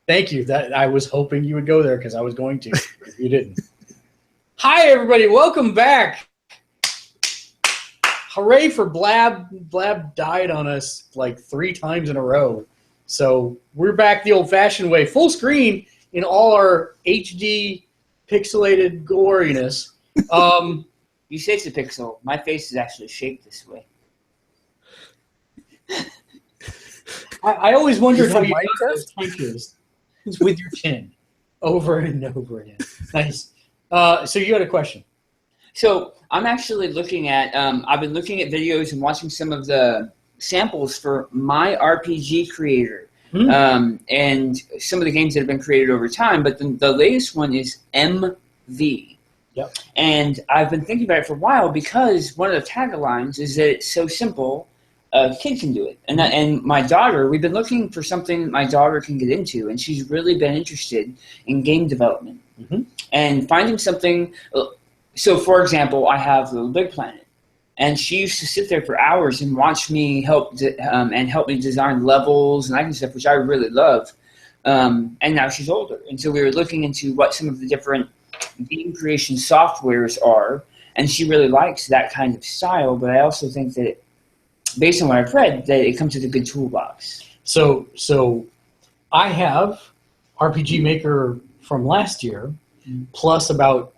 Thank you. That I was hoping you would go there because I was going to. If you didn't. Hi, everybody. Welcome back. Hooray for Blab. Blab died on us like 3 times in a row. So we're back the old-fashioned way, full screen in all our HD pixelated gloriness. You say it's a pixel. My face is actually shaped this way. I always wondered how you got those punches with your chin over and over again. Nice. So you had a question. So I'm actually looking at, I've been looking at videos and watching some of the samples for My RPG Creator and some of the games that have been created over time, but the latest one is MV. Yep. And I've been thinking about it for a while because one of the taglines is that it's so simple, a kid can do it. And my daughter, we've been looking for something my daughter can get into, and she's really been interested in game development. And finding something. So, for example, I have Little Big Planet, and she used to sit there for hours and watch me help me design levels and that kind of stuff, which I really love. And now she's older, and so we were looking into what some of the different game creation softwares are, and she really likes that kind of style. But I also think that, based on what I've read, that it comes with a good toolbox. So I have RPG Maker from last year, plus about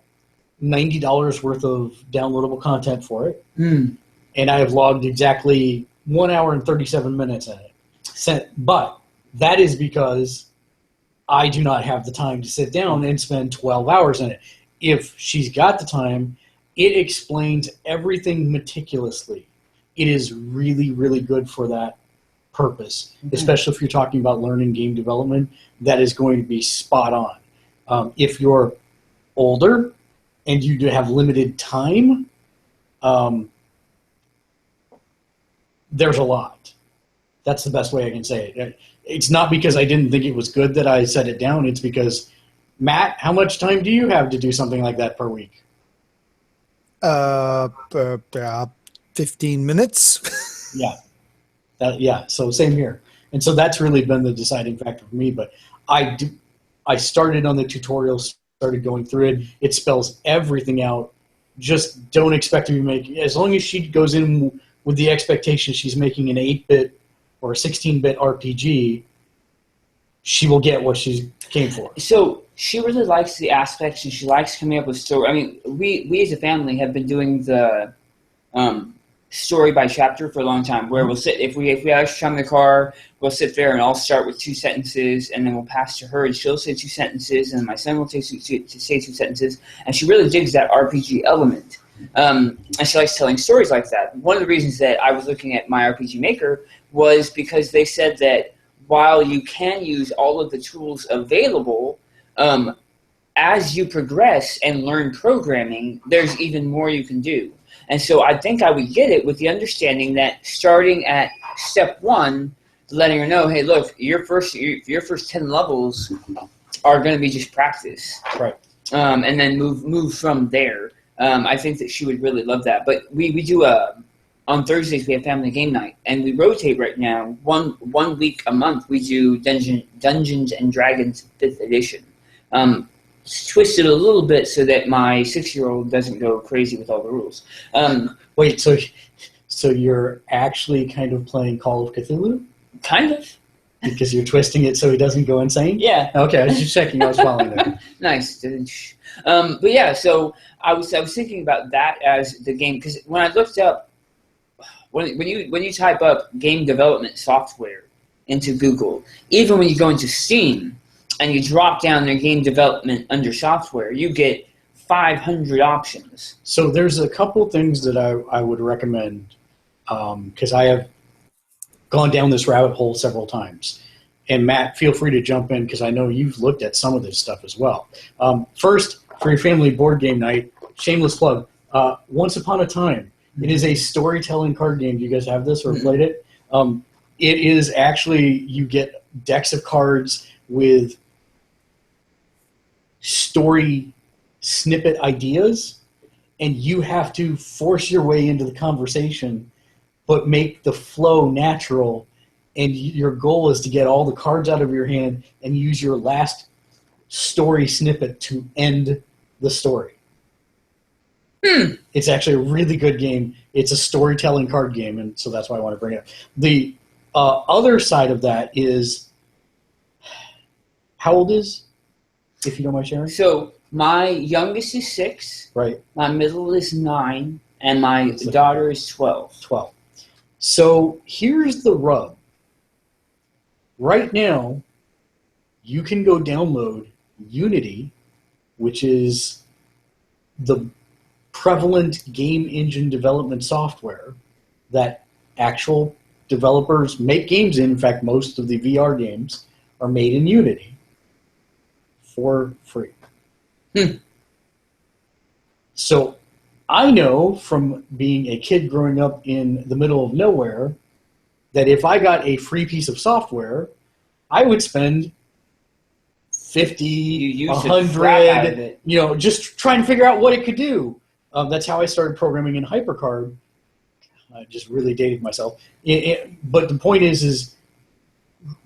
$90 worth of downloadable content for it. And I have logged exactly 1 hour and 37 minutes in it. But that is because I do not have the time to sit down and spend 12 hours in it. If she's got the time, it explains everything meticulously. It is really, really good for that purpose, especially if you're talking about learning game development. That is going to be spot on. If you're older and you do have limited time, there's a lot. That's the best way I can say it. It's not because I didn't think it was good that I set it down. It's because, Matt, how much time do you have to do something like that per week? 15 minutes. Yeah. So same here. And so that's really been the deciding factor for me. But I started on the tutorial, started going through it. It spells everything out. Just don't expect to be making, as long as she goes in with the expectation she's making an 8-bit or a 16-bit RPG, she will get what she came for. So she really likes the aspects, and she likes coming up with story. I mean, we as a family have been doing the story by chapter for a long time, where we'll sit, if we have extra time in the car, we'll sit there and I'll start with 2 sentences, and then we'll pass to her and she'll say 2 sentences, and my son will say 2 sentences, and she really digs that RPG element. And she likes telling stories like that. One of the reasons that I was looking at My RPG Maker was because they said that while you can use all of the tools available, as you progress and learn programming, there's even more you can do. And so I think I would get it with the understanding that starting at step 1, letting her know, hey, look, your first 10 levels are going to be just practice. Right. And then move from there. I think that she would really love that. But we do on Thursdays we have family game night, and we rotate right now. One week a month we do Dungeons and Dragons 5th edition. Twist it a little bit so that my 6-year-old doesn't go crazy with all the rules. Wait, so you're actually kind of playing Call of Cthulhu? Kind of. Because you're twisting it so he doesn't go insane? Yeah. Okay, I was just checking. I was following there. Nice. But yeah, so I was thinking about that as the game, because when I looked up, when you type up game development software into Google, even when you go into Steam and you drop down their game development under software, you get 500 options. So there's a couple things that I would recommend, because I have gone down this rabbit hole several times. And Matt, feel free to jump in because I know you've looked at some of this stuff as well. First, for your family board game night, shameless plug, Once Upon a Time. It is a storytelling card game. Do you guys have this or played it? It is actually, you get decks of cards with story snippet ideas, and you have to force your way into the conversation, but make the flow natural and your goal is to get all the cards out of your hand and use your last story snippet to end the story. It's actually a really good game. It's a storytelling card game, and so that's why I want to bring it up. The other side of that is, how old is, if you don't mind sharing? So my youngest is 6. Right. My middle is 9, and my daughter is 12. 12. So here's the rub. Right now, you can go download Unity, which is the prevalent game engine development software that actual developers make games in. In fact, most of the VR games are made in Unity for free. So I know from being a kid growing up in the middle of nowhere that if I got a free piece of software, I would spend 50, 100, just trying to figure out what it could do. That's how I started programming in HyperCard. I just really dated myself. But the point is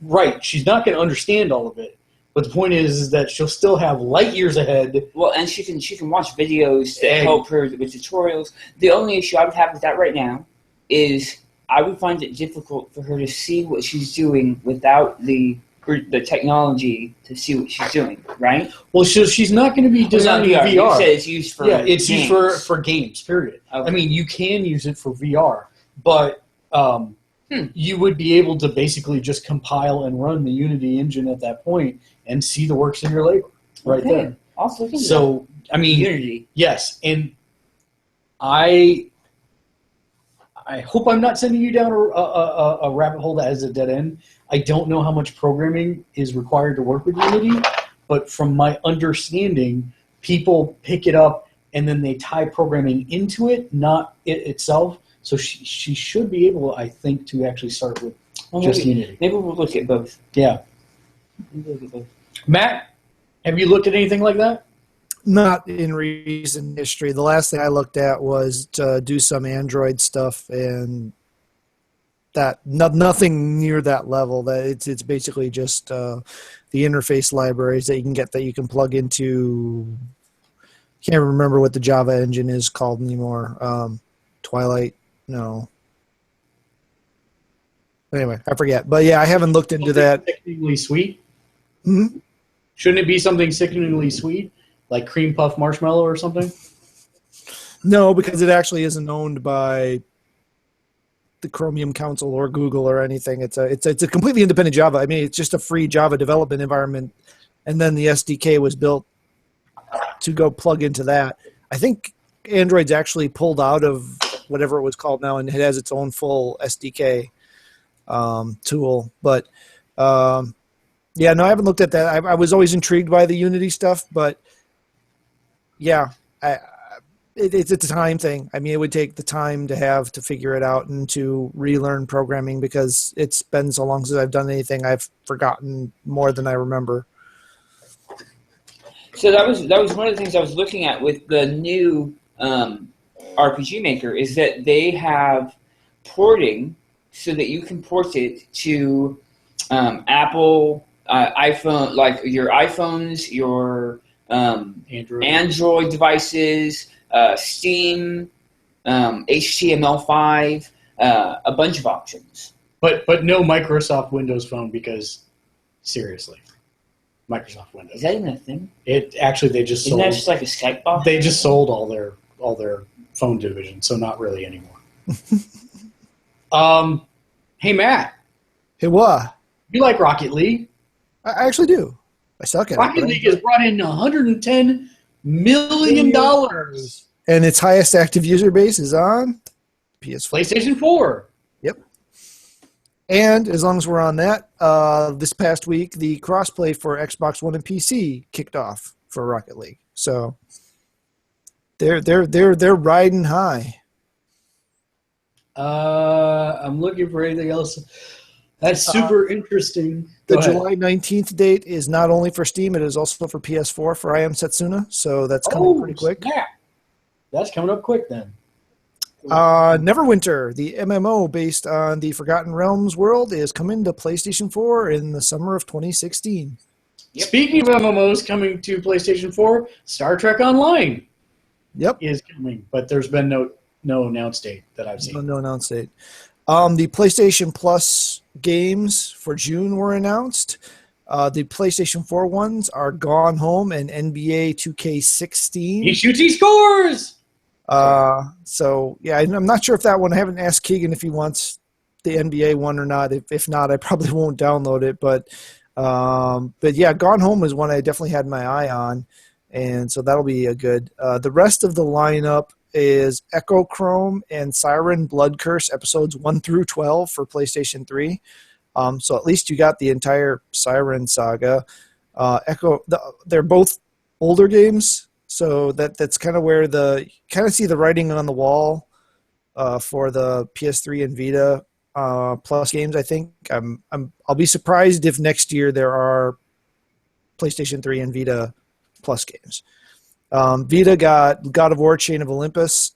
right, she's not going to understand all of it. But the point is that she'll still have light years ahead. Well, and she can watch videos that help her with tutorials. The only issue I would have with that right now is I would find it difficult for her to see what she's doing without the technology to see what she's doing, right? Well, she's not going to be designing VR. You said it's used for it's games. used for games, period. Okay. I mean, you can use it for VR, but you would be able to basically just compile and run the Unity engine at that point and see the works of your labor right there. Also, so, I mean, Unity. Yes, and I hope I'm not sending you down a rabbit hole that has a dead end. I don't know how much programming is required to work with Unity, but from my understanding, people pick it up and then they tie programming into it, not it itself. So she should be able, I think, to actually start with just Unity. Maybe we'll look at both. Yeah. Maybe we'll look at both. Matt, have you looked at anything like that? Not in recent history. The last thing I looked at was to do some Android stuff, and that nothing near that level. That it's basically just the interface libraries that you can get that you can plug into. Can't remember what the Java engine is called anymore. Twilight, no. Anyway, I forget. But yeah, I haven't looked into that. Sickeningly sweet. Mm-hmm. Shouldn't it be something sickeningly sweet, like cream puff marshmallow or something? No, because it actually isn't owned by the Chromium Council or Google or anything. It's a completely independent Java. I mean, it's just a free Java development environment, and then the SDK was built to go plug into that. I think Android's actually pulled out of whatever it was called now, and it has its own full SDK tool. But yeah, no, I haven't looked at that. I was always intrigued by the Unity stuff, but yeah, it's a time thing. I mean, it would take the time to figure it out and to relearn programming, because it's been so long since I've done anything. I've forgotten more than I remember. So that was one of the things I was looking at with the new RPG Maker, is that they have porting so that you can port it to Apple iPhone, like your iPhones, your Android devices, Steam, HTML5, a bunch of options. But no Microsoft Windows Phone, because seriously, Microsoft Windows. Is that even a thing? It actually, they just Isn't sold. that just like a Skype box? They just sold all their phone division, so not really anymore. Hey Matt. Hey, what? You like Rocket League? I actually do. I suck at it. Rocket League has brought in $110 million. And its highest active user base is on PS4. PlayStation 4. Yep. And as long as we're on that, this past week, the crossplay for Xbox One and PC kicked off for Rocket League. So they're riding high. I'm looking for anything else. That's super interesting. The July 19th date is not only for Steam, it is also for PS4 for I Am Setsuna. So that's coming pretty quick. Snap. That's coming up quick then. Neverwinter, the MMO based on the Forgotten Realms world, is coming to PlayStation 4 in the summer of 2016. Yep. Speaking of MMOs coming to PlayStation 4, Star Trek Online is coming, but there's been no announced date that I've seen. No announced date. The PlayStation Plus games for June were announced. The PlayStation 4 ones are Gone Home and NBA 2K16. He shoots, he scores! So, yeah, I'm not sure if that one, I haven't asked Keegan if he wants the NBA one or not. If not, I probably won't download it. But yeah, Gone Home is one I definitely had my eye on. And so that'll be a good. The rest of the lineup is Echo Chrome and Siren Blood Curse episodes 1 through 12 for PlayStation 3. So at least you got the entire Siren saga. They're both older games, so that's kind of where kind of see the writing on the wall for the PS3 and Vita Plus games. I think I'll be surprised if next year there are PlayStation 3 and Vita Plus games. Vita got God of War: Chain of Olympus,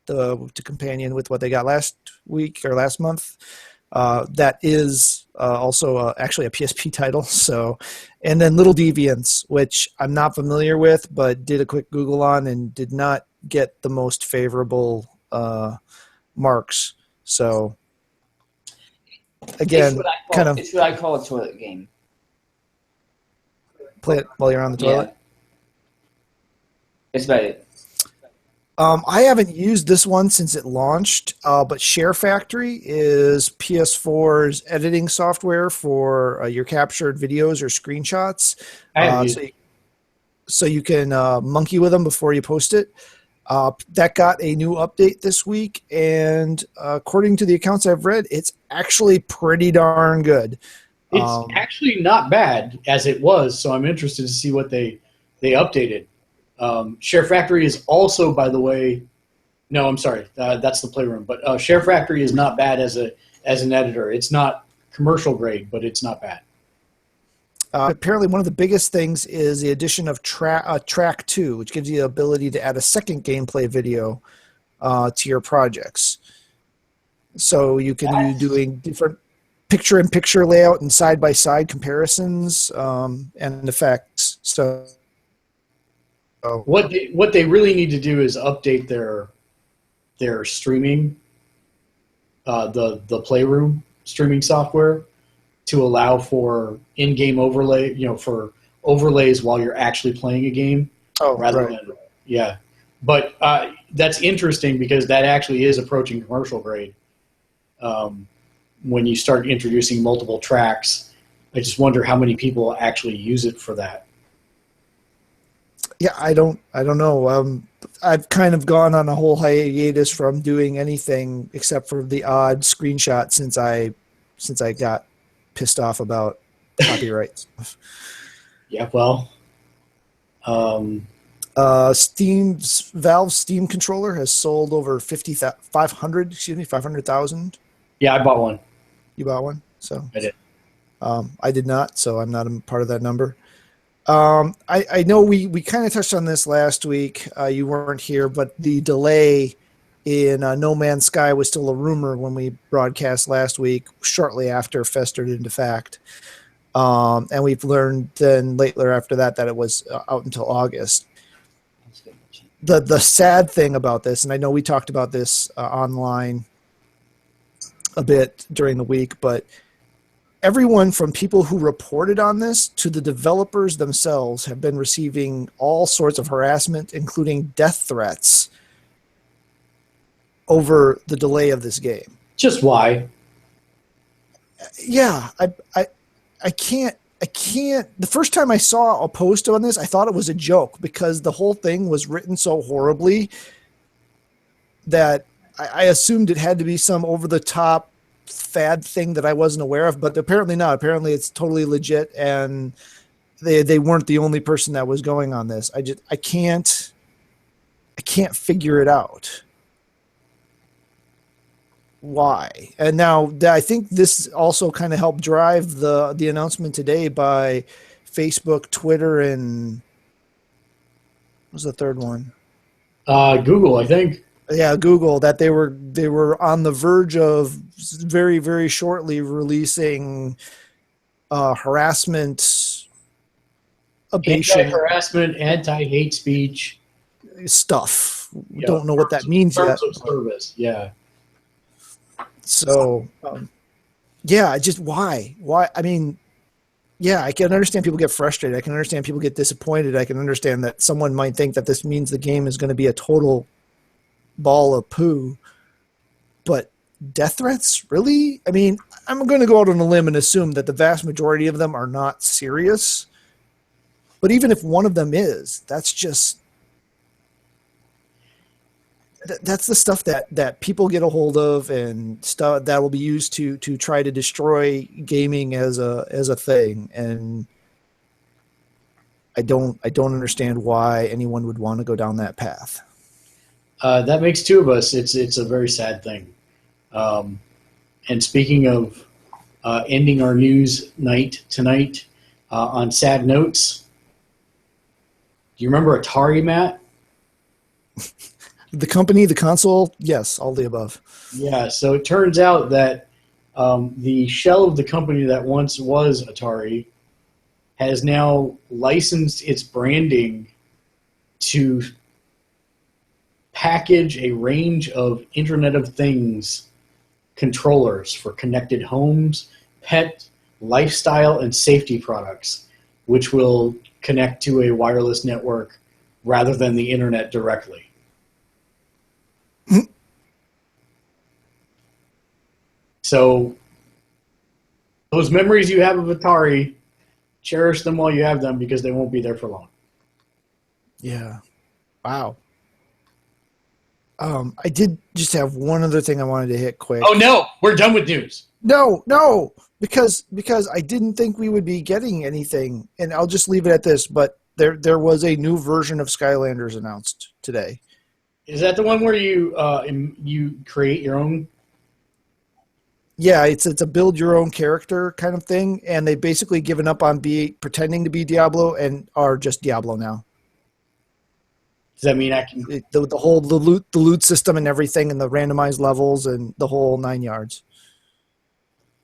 to companion with what they got last week or last month. That is also actually a PSP title. So, and then Little Deviants, which I'm not familiar with, but did a quick Google on and did not get the most favorable marks. So, again, it's what I call a toilet game. Play it while you're on the toilet. Yeah. That's about it. I haven't used this one since it launched, but Share Factory is PS4's editing software for your captured videos or screenshots. So you can monkey with them before you post it. That got a new update this week, and according to the accounts I've read, it's actually pretty darn good. It's actually not bad as it was, so I'm interested to see what they updated. Share Factory is also, by the way, no, I'm sorry, that's the Playroom. But Share Factory is not bad as an editor. It's not commercial grade, but it's not bad. Apparently, one of the biggest things is the addition of Track 2, which gives you the ability to add a second gameplay video to your projects. So you can be doing different picture-in-picture layout and side-by-side comparisons and effects. So. What they really need to do is update their streaming, the Playroom streaming software, to allow for in-game overlay, for overlays while you're actually playing a game. Yeah. But that's interesting because that actually is approaching commercial grade. When you start introducing multiple tracks, I just wonder how many people actually use it for that. Yeah, I don't know. I've kind of gone on a whole hiatus from doing anything except for the odd screenshot since I got pissed off about copyright stuff. Yeah, well, Valve's Steam controller has sold over 500,000. Yeah, I bought one. You bought one? So I did. I did not, so I'm not a part of that number. I know we kind of touched on this last week. You weren't here, but the delay in No Man's Sky was still a rumor when we broadcast last week, shortly after festered into fact. And we've learned then later after that it was out until August. The sad thing about this, and I know we talked about this online a bit during the week, but everyone from people who reported on this to the developers themselves have been receiving all sorts of harassment, including death threats, over the delay of this game. Just why? Yeah, I can't. The first time I saw a post on this, I thought it was a joke because the whole thing was written so horribly that I assumed it had to be some over-the-top fad thing that I wasn't aware of, but apparently not. Apparently it's totally legit, and they weren't the only person that was going on this. I can't figure it out. Why? And now I think this also kind of helped drive the announcement today by Facebook, Twitter, and what was the third one? Google, I think. Yeah, Google, that they were on the verge of very, very shortly releasing harassment, abation, Anti-harassment, anti-hate speech. stuff. Yeah, Don't know what that means yet. Terms of service, yeah. So, yeah, just why? Why? I mean, yeah, I can understand people get frustrated. I can understand people get disappointed. I can understand that someone might think that this means the game is going to be a total ball of poo. But death threats, really? I mean, I'm going to go out on a limb and assume that the vast majority of them are not serious. But even if one of them is, that's just that's the stuff that people get a hold of, and stuff that will be used to try to destroy gaming as a thing. And I don't understand why anyone would want to go down that path. That makes two of us. It's a very sad thing. And speaking of ending our news night tonight on sad notes, do you remember Atari, Matt? The company, the console, yes, all the above. Yeah, so it turns out that the shell of the company that once was Atari has now licensed its branding to package a range of Internet of Things controllers for connected homes, pet, lifestyle, and safety products, which will connect to a wireless network rather than the Internet directly. So those memories you have of Atari, cherish them while you have them, because they won't be there for long. Yeah. Wow. I did just have one other thing I wanted to hit quick. Oh no, we're done with news. No, because I didn't think we would be getting anything, and I'll just leave it at this. But there was a new version of Skylanders announced today. Is that the one where you create your own? Yeah, it's a build your own character kind of thing, and they've basically given up on pretending to be Diablo and are just Diablo now. Does that mean I can the loot system and everything, and the randomized levels and the whole 9 yards?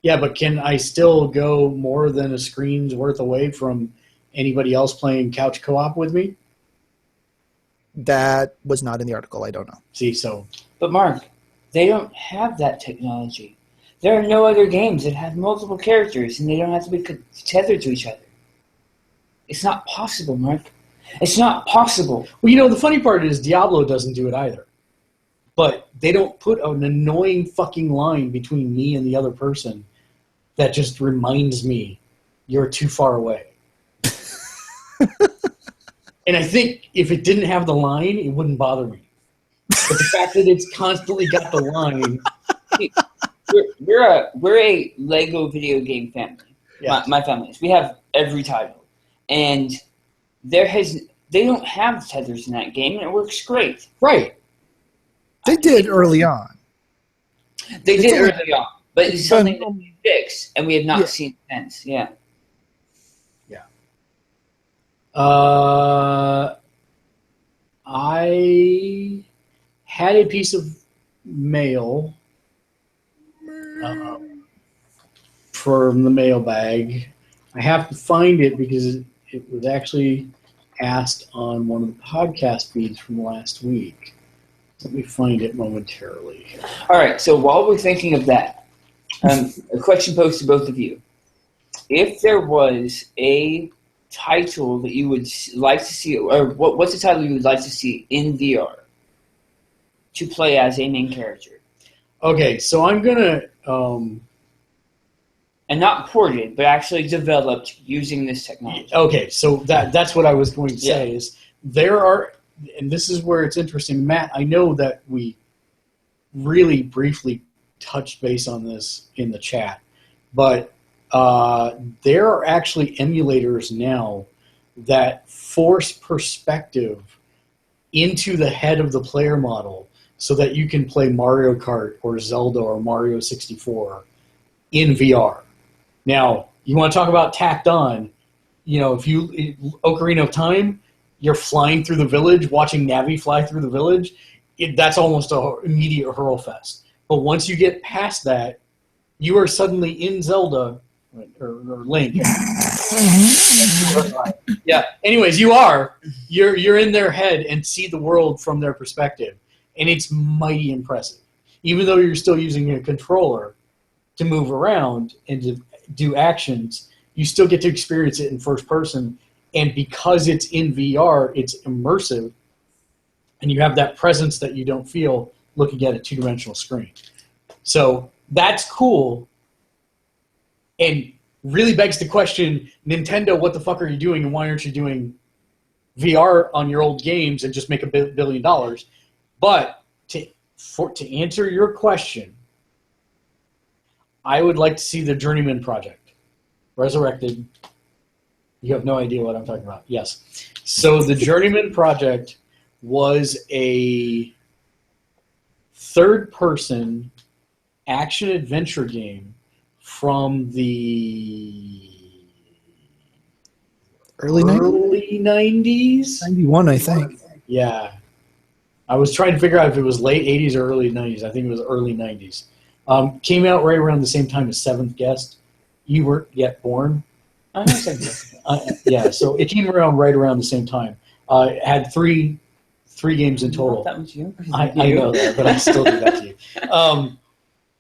Yeah, but can I still go more than a screen's worth away from anybody else playing couch co-op with me? That was not in the article. I don't know. See, so. But Mark, they don't have that technology. There are no other games that have multiple characters and they don't have to be tethered to each other. It's not possible, Mark. It's not possible. Well, the funny part is Diablo doesn't do it either. But they don't put an annoying fucking line between me and the other person that just reminds me you're too far away. And I think if it didn't have the line, it wouldn't bother me. But the fact that it's constantly got the line. We're a Lego video game family. Yeah. My family is. We have every title. And they don't have tethers in that game, and it works great. Right. They did early on. They did early on. But it's something that we fixed, and we have not seen since. Yeah. Yeah. I had a piece of mail from the mailbag. I have to find it because it was actually asked on one of the podcast feeds from last week. Let me find it momentarily. All right, so while we're thinking of that, a question posed to both of you. If there was a title that you would like to see, or what's the title you would like to see in VR to play as a main character? Okay, so I'm going to... and not ported, but actually developed using this technology. Okay, so that's what I was going to say is there are... And this is where it's interesting. Matt, I know that we really briefly touched base on this in the chat, but there are actually emulators now that force perspective into the head of the player model so that you can play Mario Kart or Zelda or Mario 64 in VR. Now, you want to talk about tacked on, if you Ocarina of Time, you're flying through the village, watching Navi fly through the village. that's almost an immediate hurl fest. But once you get past that, you are suddenly in Zelda or Link. Yeah. Anyways, you're in their head and see the world from their perspective, and it's mighty impressive. Even though you're still using a controller to move around and to do actions, you still get to experience it in first person. And because it's in VR, it's immersive, and you have that presence that you don't feel looking at a two-dimensional screen. So that's cool, and really begs the question, Nintendo, what the fuck are you doing, and why aren't you doing VR on your old games and just make $1 billion? But to answer your question, I would like to see the Journeyman Project resurrected. You have no idea what I'm talking about. Yes. So the Journeyman Project was a third-person action-adventure game from the early 90s? 91, I think. Yeah. I was trying to figure out if it was late 80s or early 90s. I think it was early 90s. Came out right around the same time as Seventh Guest. You weren't yet born. Yeah, so it came around right around the same time. It had three games in total. That was you. I know that, but I still do that to you.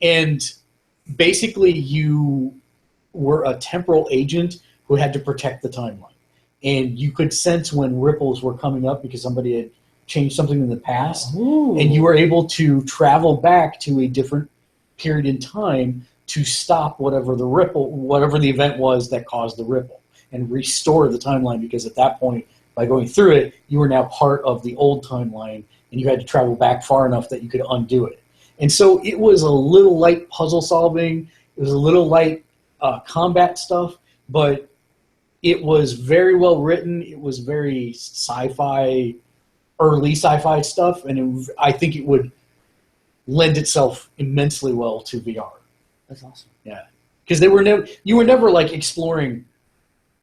And basically, you were a temporal agent who had to protect the timeline. And you could sense when ripples were coming up because somebody had changed something in the past. Ooh. And you were able to travel back to a different period in time to stop whatever the event was that caused the ripple, and restore the timeline, because at that point, by going through it, you were now part of the old timeline, and you had to travel back far enough that you could undo it. And so it was a little light puzzle solving, it was a little light combat stuff, but it was very well written, it was very sci-fi, early sci-fi stuff, and I think it would lend itself immensely well to VR. That's awesome. Yeah, because you were never like exploring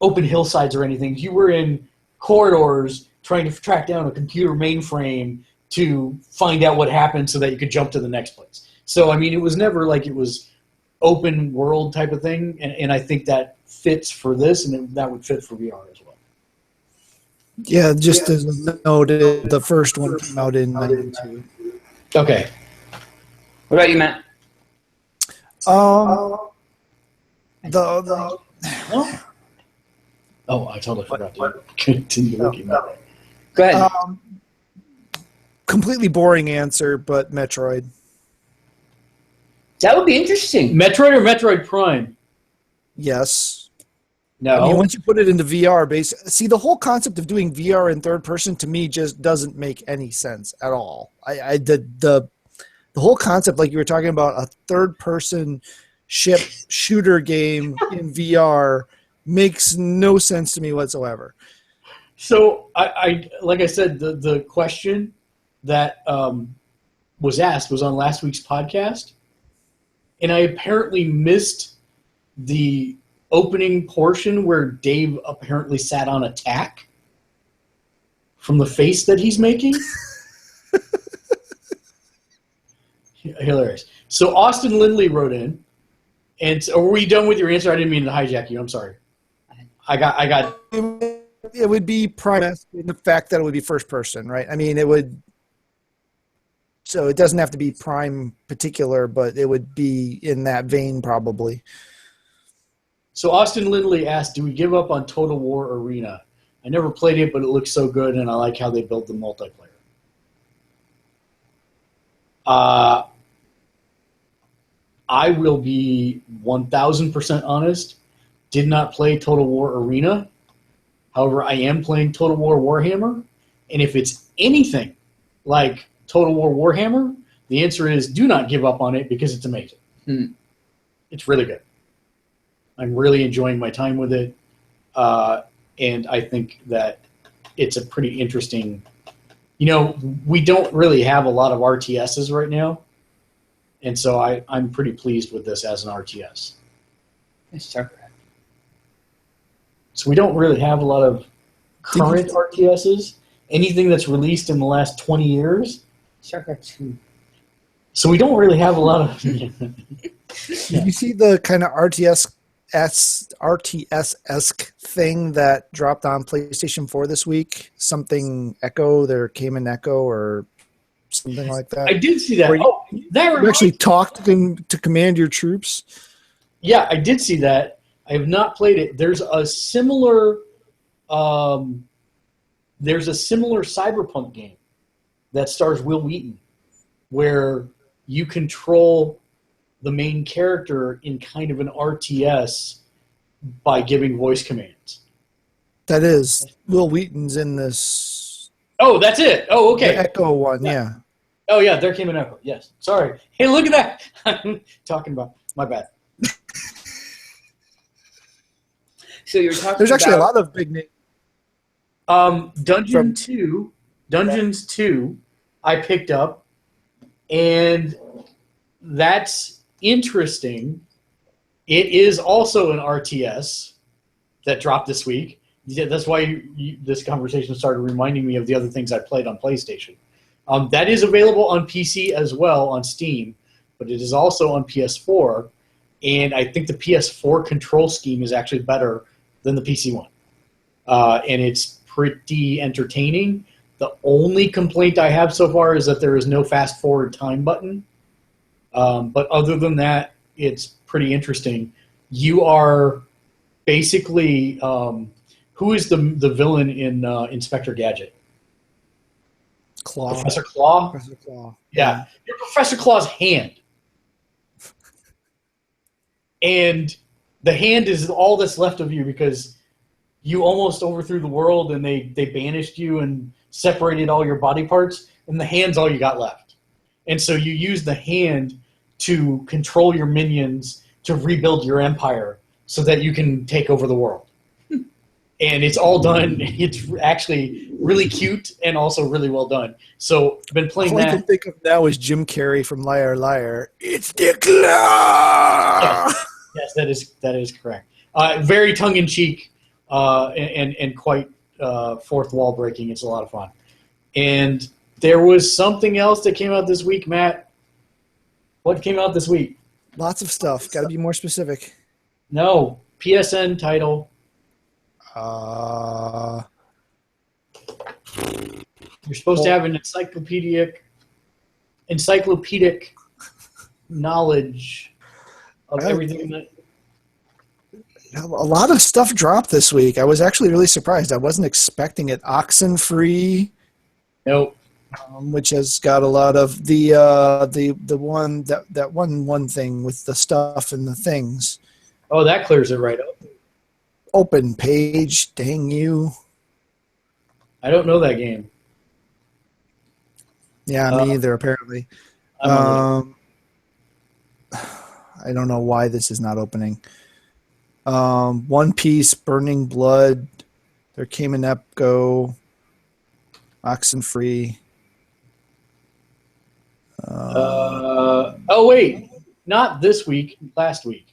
open hillsides or anything. You were in corridors trying to track down a computer mainframe to find out what happened so that you could jump to the next place. So I mean, it was never like it was open world type of thing, and I think that fits for this, and that would fit for VR as well. Yeah, just as a note, the first one came out in 92. Okay. What about you, Matt? Oh, I totally forgot to continue looking at it. Go ahead. Completely boring answer, but Metroid. That would be interesting. Metroid or Metroid Prime? Yes. No. I mean, once you put it into VR, see, the whole concept of doing VR in third person to me just doesn't make any sense at all. The whole concept, like you were talking about, a third person ship shooter game in VR makes no sense to me whatsoever. So I like I said, the question that was asked was on last week's podcast, and I apparently missed the opening portion where Dave apparently sat on a tack from the face that he's making. Hilarious. So Austin Lindley wrote in, and so, are we done with your answer? I didn't mean to hijack you. I'm sorry. I got. It would be prime in the fact that it would be first person, right? I mean, it would. So it doesn't have to be prime particular, but it would be in that vein probably. So Austin Lindley asked, "Do we give up on Total War Arena? I never played it, but it looks so good, and I like how they built the multiplayer." I will be 1,000% honest. Did not play Total War Arena. However, I am playing Total War Warhammer. And if it's anything like Total War Warhammer, the answer is do not give up on it because it's amazing. It's really good. I'm really enjoying my time with it. And I think that it's a pretty interesting... You know, we don't really have a lot of RTSs right now. And so I'm pretty pleased with this as an RTS. It's StarCraft. So we don't really have a lot of current RTSs. Anything that's released in the last 20 years StarCraft 2. So we don't really have a lot of. Did you see the kind of RTS-esque thing that dropped on PlayStation 4 this week? Something Echo, there came an Echo or something like that. I did see that. You actually talked to command your troops? Yeah, I did see that. I have not played it. There's a similar Cyberpunk game that stars Will Wheaton where you control the main character in kind of an RTS by giving voice commands. That is. Will Wheaton's in this. Oh, that's it. Oh, okay. The Echo one, yeah. Oh, yeah, there came an Echo. Yes. Sorry. Hey, look at that. I'm talking about. My bad. So you're talking There's actually a lot of big names. Dungeons 2, I picked up, and that's interesting. It is also an RTS that dropped this week. That's why this conversation started reminding me of the other things I played on PlayStation. That is available on PC as well on Steam, but it is also on PS4, and I think the PS4 control scheme is actually better than the PC one. And it's pretty entertaining. The only complaint I have so far is that there is no fast-forward time button. But other than that, it's pretty interesting. You are basically... who is the villain in Inspector Gadget? Claw. Professor Claw? Professor Claw. Yeah. You're Professor Claw's hand. And the hand is all that's left of you because you almost overthrew the world and they banished you and separated all your body parts, and the hand's all you got left. And so you use the hand to control your minions to rebuild your empire so that you can take over the world. And it's all done. It's actually really cute and also really well done. So I've been playing that. All I can think of now is Jim Carrey from Liar Liar. It's the claw! Yes, that is correct. Very tongue-in-cheek and quite fourth wall breaking. It's a lot of fun. And there was something else that came out this week, Matt. What came out this week? Lots of stuff. Got to be more specific. No. PSN title. You're supposed to have an encyclopedic knowledge of everything that... A lot of stuff dropped this week. I was actually really surprised. I wasn't expecting it. Oxenfree. Nope. Which has got a lot of the one thing with the stuff and the things. Oh, that clears it right up. Open page, dang you. I don't know that game. Yeah, me either, apparently. I don't know why this is not opening. One Piece, Burning Blood, there came an Epco, Oxenfree. Oh, wait. Not this week, last week.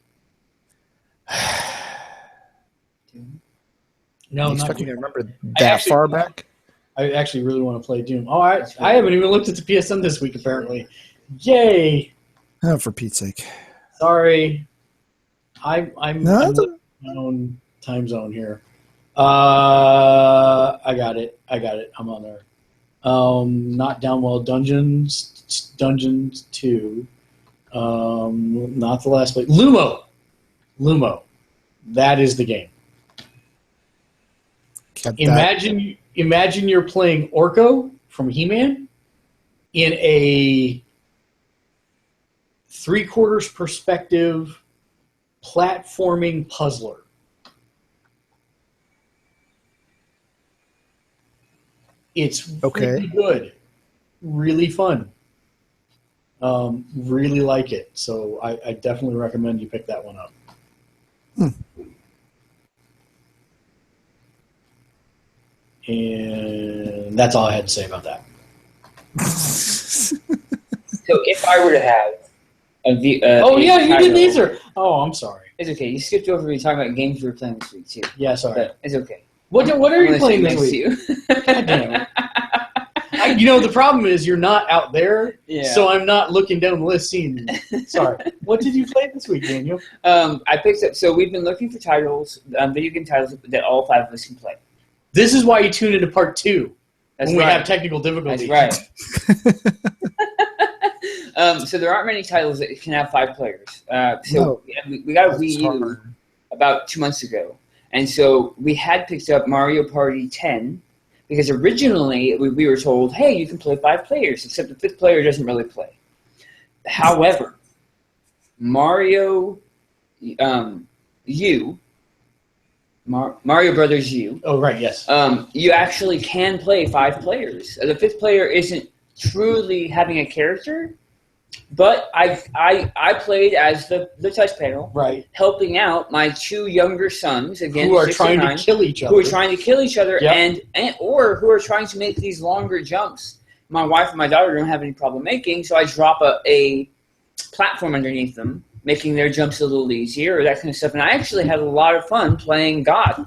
No, I'm not expecting to Doom. remember that far back. I actually really want to play Doom. Oh, I haven't even looked at the PSN this week, apparently. Yay! Oh, for Pete's sake. Sorry. I'm in my own time zone here. I got it. I'm on there. Not Downwell Dungeons 2. Not the last place. Lumo. That is the game. Imagine you're playing Orko from He-Man in a 3/4 perspective platforming puzzler. It's really good, really fun. Really like it, so I definitely recommend you pick that one up. And that's all I had to say about that. So if I were to have you didn't answer. Oh, I'm sorry. It's okay. You skipped over me talking about games we were playing this week too. Yeah, sorry. But it's okay. What are you playing this week? You. God damn it. The problem is you're not out there, so I'm not looking down the list seeing. Sorry. What did you play this week, Daniel? I picked up. So we've been looking for titles, video game titles that all 5 of us can play. This is why you tune into part 2 when we have technical difficulties. That's right. So there aren't many titles that can have 5 players. We got a Wii U about 2 months ago, and so we had picked up Mario Party 10 because originally we were told, hey, you can play 5 players, except the 5th player doesn't really play. However, Mario Brothers U. Oh, right, yes. You actually can play 5 players. The 5th player isn't truly having a character, but I played as the touch panel, right, helping out my 2 younger sons, again, who are trying to kill each other. Who are trying to kill each other, yep. or who are trying to make these longer jumps. My wife and my daughter don't have any problem making, so I drop a platform underneath them, making their jumps a little easier, or that kind of stuff. And I actually had a lot of fun playing God.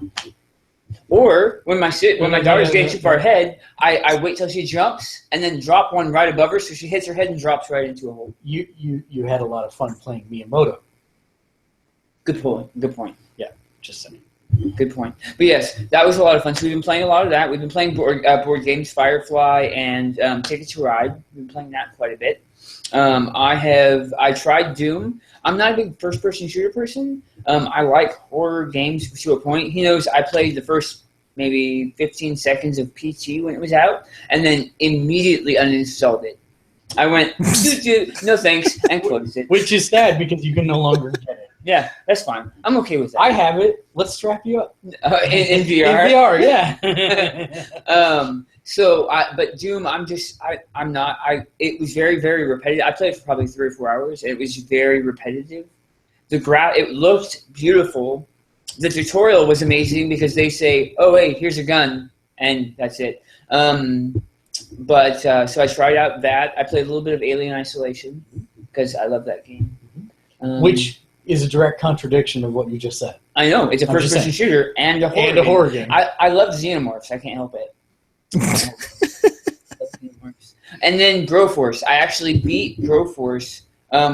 Or when my daughter's getting too far ahead, I wait till she jumps and then drop one right above her, so she hits her head and drops right into a hole. You had a lot of fun playing Miyamoto. Good point. Yeah, just saying. Good point. But yes, that was a lot of fun. So we've been playing a lot of that. We've been playing board games, Firefly and Ticket to Ride. We've been playing that quite a bit. I tried Doom. I'm not a big first-person shooter person. I like horror games to a point. He knows I played the first maybe 15 seconds of PT when it was out, and then immediately uninstalled it. I went, no thanks, and closed it. Which is sad because you can no longer get it. Yeah, that's fine. I'm okay with that. I have it. Let's strap you up. In VR? In VR, yeah. But Doom, it was very, very repetitive. I played for probably 3 or 4 hours. It was very repetitive. It looked beautiful. The tutorial was amazing because they say, oh, hey, here's a gun, and that's it. So I tried out that. I played a little bit of Alien Isolation because I love that game. Which is a direct contradiction of what you just said. I know. It's a first-person shooter and a horror game. I love Xenomorphs. I can't help it. And then Broforce. I actually beat Broforce,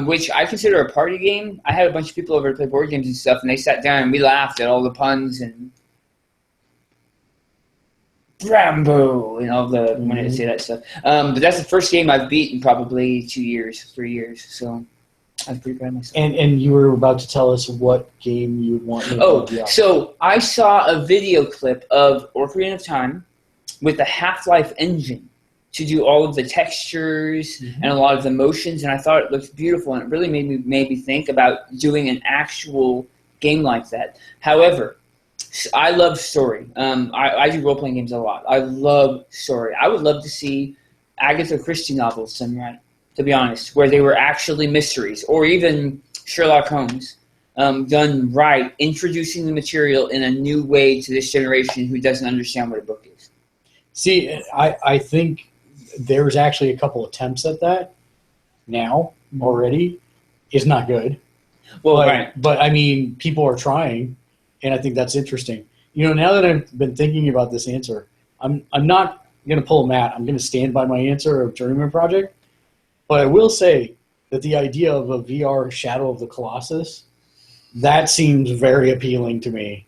which I consider a party game. I had a bunch of people over to play board games and stuff, and they sat down and we laughed at all the puns and Rambo and all the when I say that stuff. But that's the first game I've beat in probably 3 years. So I was pretty proud of myself. And you were about to tell us what game you want me to play. So I saw a video clip of Ocarina of Time with the Half-Life engine to do all of the textures and a lot of the motions, and I thought it looked beautiful, and it really made me think about doing an actual game like that. However, I love story. I do role-playing games a lot. I love story. I would love to see Agatha Christie novels done right, to be honest, where they were actually mysteries, or even Sherlock Holmes done right, introducing the material in a new way to this generation who doesn't understand what a book is. See, I think there's actually a couple attempts at that now already. It's not good. Well, right. But I mean, people are trying, and I think that's interesting. Now that I've been thinking about this answer, I'm not going to pull Matt. I'm going to stand by my answer of Journeyman Project. But I will say that the idea of a VR Shadow of the Colossus, that seems very appealing to me.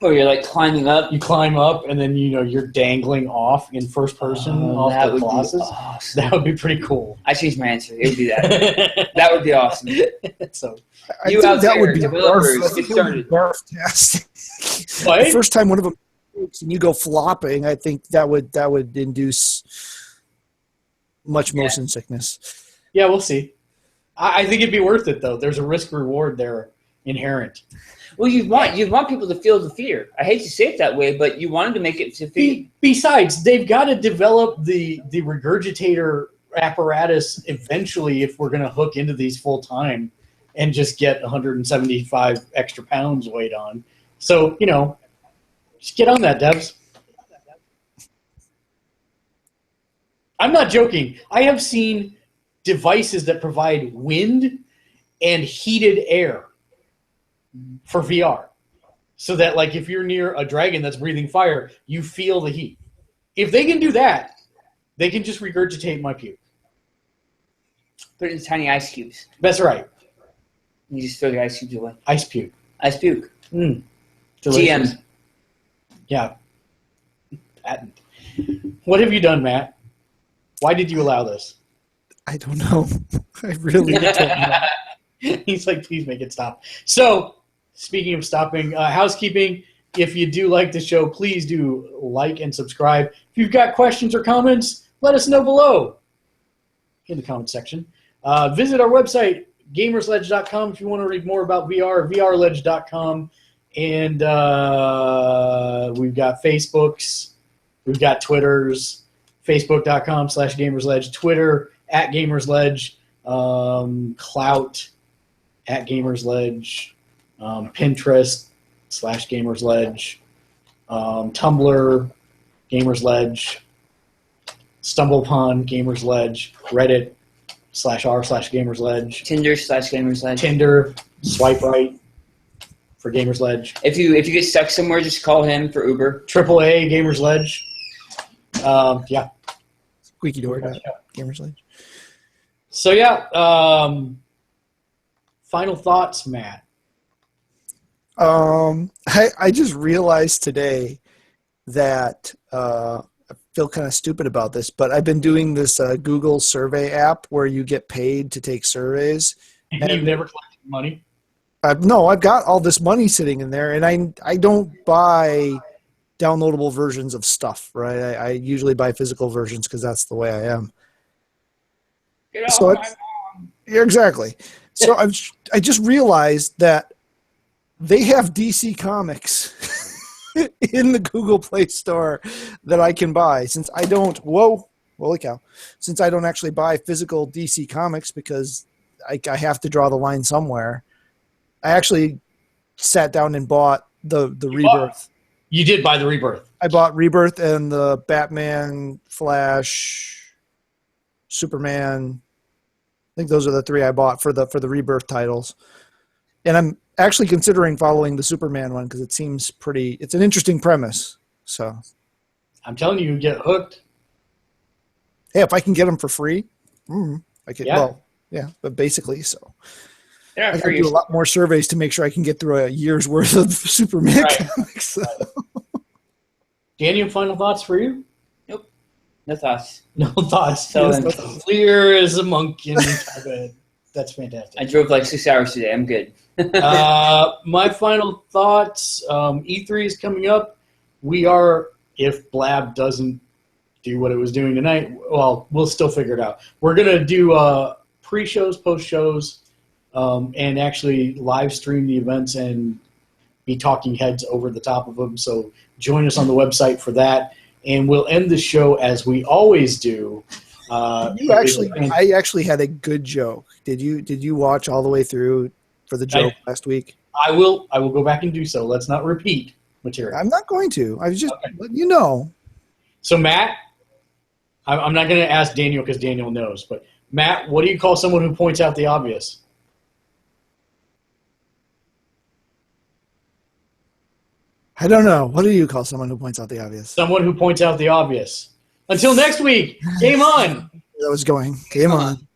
Oh, you're like climbing up? You climb up, and then, you're dangling off in first person off the Colossus. Awesome. That would be pretty cool. I changed my answer. It would be that. That would be awesome. So, you out there, would be developers, get started. The first time one of them breaks and you go flopping, I think that would induce much motion sickness. Yeah, we'll see. I think it'd be worth it, though. There's a risk-reward there inherent. Well, you want people to feel the fear. I hate to say it that way, but you wanted to make it to feel. Besides, they've got to develop the regurgitator apparatus eventually if we're going to hook into these full time and just get 175 extra pounds weight on. So, just get on that, devs. I'm not joking. I have seen devices that provide wind and heated air for VR, so that if you're near a dragon that's breathing fire, you feel the heat. If they can do that, they can just regurgitate my puke. Put it in tiny ice cubes. That's right. You just throw the ice cubes away. Ice puke. Ice puke. Delicious. GM. Yeah. Patent. What have you done, Matt? Why did you allow this? I don't know. I really don't know. He's like, please make it stop. So, speaking of stopping, housekeeping, if you do like the show, please do like and subscribe. If you've got questions or comments, let us know below in the comment section. Visit our website, Gamersledge.com, if you want to read more about VR, VRledge.com. And we've got Facebooks, we've got Twitters, Facebook.com/Gamersledge, Twitter @Gamersledge, Clout @Gamersledge, Pinterest /Gamersledge, Tumblr, Gamersledge, StumbleUpon, Gamersledge, Reddit /r/Gamersledge, Tinder /Gamersledge. Tinder, swipe right for Gamersledge. If you get stuck somewhere, just call him for Uber. AAA Gamersledge. Yeah. Squeaky door. Gamersledge. So yeah, final thoughts, Matt. I just realized today that I feel kind of stupid about this, but I've been doing this Google survey app where you get paid to take surveys. And you've never collected money? No, I've got all this money sitting in there, and I don't buy downloadable versions of stuff, right? I usually buy physical versions because that's the way I am. So yeah, exactly. So I just realized that they have DC Comics in the Google Play Store that I can buy, since I don't. Whoa, holy cow! Since I don't actually buy physical DC Comics because I have to draw the line somewhere. I actually sat down and bought the Rebirth. You did buy the Rebirth. I bought Rebirth and the Batman, Flash, Superman. I think those are the three I bought for the Rebirth titles. And I'm actually considering following the Superman one because it seems it's an interesting premise. So I'm telling you, get hooked. Hey, if I can get them for free, I could. Yeah. Well, yeah, but basically, so They're I not got to free. do a lot more surveys to make sure I can get through a year's worth of Superman Right. comics. Daniel, final thoughts for you? Nope. No thoughts. No thoughts. So Yes, then- clear as a monkey in the bed. That's fantastic. I drove like 6 hours today. I'm good. My final thoughts, E3 is coming up. We are, if Blab doesn't do what it was doing tonight, well, we'll still figure it out. We're going to do pre-shows, post-shows, and actually live stream the events and be talking heads over the top of them. So join us on the website for that. And we'll end the show as we always do. I actually had a good joke. Did you watch all the way through for the joke last week? I will go back and do so. Let's not repeat material. I'm not going to. I was just letting you know. So Matt, I'm not going to ask Daniel because Daniel knows, but Matt, what do you call someone who points out the obvious? I don't know. What do you call someone who points out the obvious? Someone who points out the obvious. Until next week, game on. That was going. Game on.